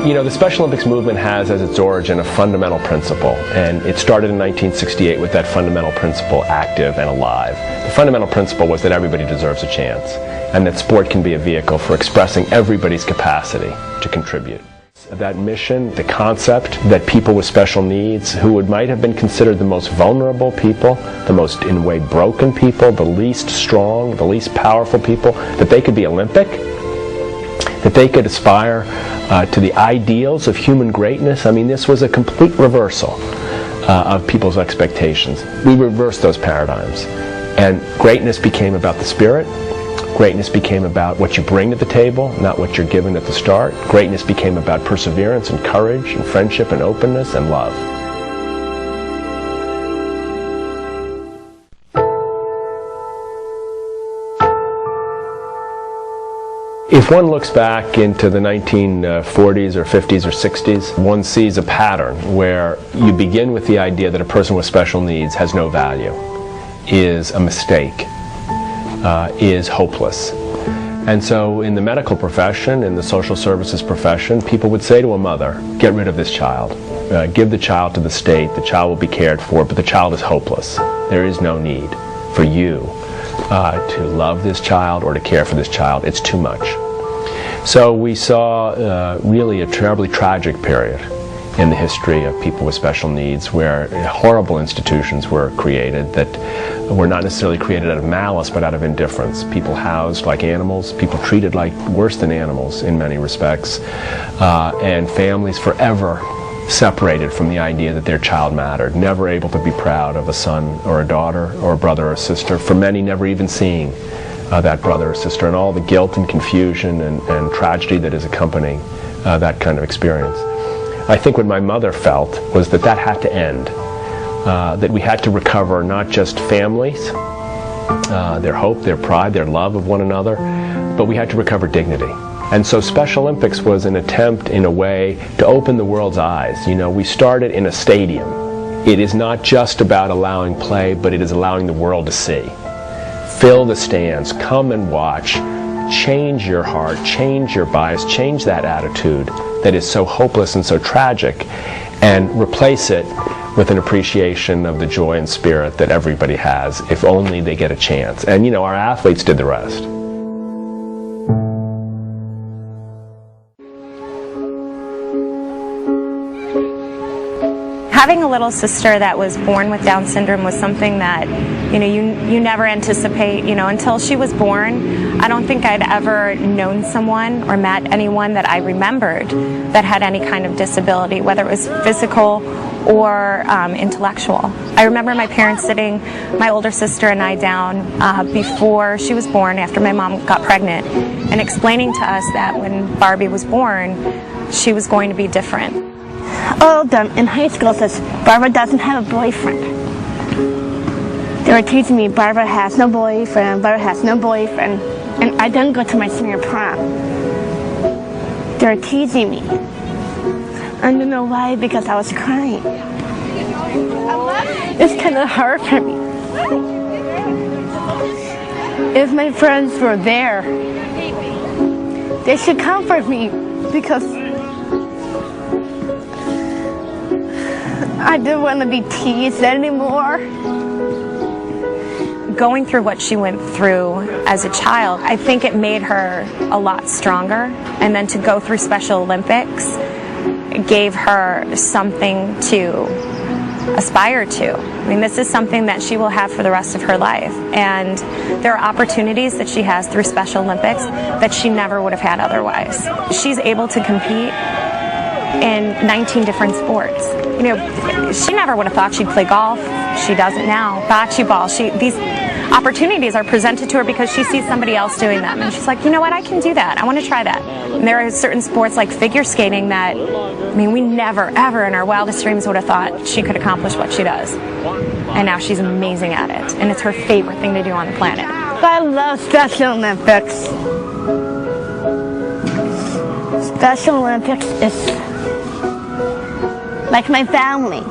You know, the Special Olympics movement has as its origin a fundamental principle, and it started in 1968 with that fundamental principle active and alive. The fundamental principle was that everybody deserves a chance, and that sport can be a vehicle for expressing everybody's capacity to contribute. That mission, the concept that people with special needs, who might have been considered the most vulnerable people, the most, in a way, broken people, the least strong, the least powerful people, that they could be Olympic, that they could aspire to the ideals of human greatness. I mean, this was a complete reversal of people's expectations. We reversed those paradigms, and greatness became about the spirit. Greatness became about what you bring to the table, not what you're given at the start. Greatness became about perseverance and courage and friendship and openness and love. If one looks back into the 1940s or 50s or 60s, one sees a pattern where you begin with the idea that a person with special needs has no value, is a mistake, is hopeless. And so in the medical profession, in the social services profession, people would say to a mother, get rid of this child. Give the child to the state, the child will be cared for, but the child is hopeless. There is no need for you to love this child or to care for this child. It's too much. So we saw really a terribly tragic period in the history of people with special needs, where horrible institutions were created that were not necessarily created out of malice but out of indifference. People housed like animals, people treated like worse than animals in many respects, and families forever separated from the idea that their child mattered, never able to be proud of a son or a daughter or a brother or sister, for many never even seeing that brother or sister, and all the guilt and confusion and tragedy that is accompanying that kind of experience. I think what my mother felt was that that had to end, that we had to recover not just families, their hope, their pride, their love of one another, but we had to recover dignity. And so Special Olympics was an attempt, in a way, to open the world's eyes. You know, we started in a stadium. It is not just about allowing play, but it is allowing the world to see. Fill the stands, come and watch, change your heart, change your bias, change that attitude that is so hopeless and so tragic, and replace it with an appreciation of the joy and spirit that everybody has, if only they get a chance. And you know, our athletes did the rest. Having a little sister that was born with Down syndrome was something that, you know, you never anticipate, you know, until she was born. I don't think I'd ever known someone or met anyone that I remembered that had any kind of disability, whether it was physical or intellectual. I remember my parents sitting my older sister and I down before she was born, after my mom got pregnant, and explaining to us that when Barbie was born, she was going to be different. All of them in high school says Barbara doesn't have a boyfriend. They were teaching me Barbara has no boyfriend, Barbara has no boyfriend, and I didn't go to my senior prom. They were teasing me. I don't know why, because I was crying. It's kind of hard for me. If my friends were there, they should comfort me, because I didn't want to be teased anymore. Going through what she went through as a child, I think it made her a lot stronger. And then to go through Special Olympics gave her something to aspire to. I mean, this is something that she will have for the rest of her life. And there are opportunities that she has through Special Olympics that she never would have had otherwise. She's able to compete in 19 different sports. You know, she never would have thought she'd play golf. She does it now. Bocce ball. These opportunities are presented to her because she sees somebody else doing them. And she's like, you know what, I can do that. I want to try that. And there are certain sports like figure skating that, I mean, we never, ever in our wildest dreams would have thought she could accomplish what she does. And now she's amazing at it. And it's her favorite thing to do on the planet. I love Special Olympics. Special Olympics is like my family.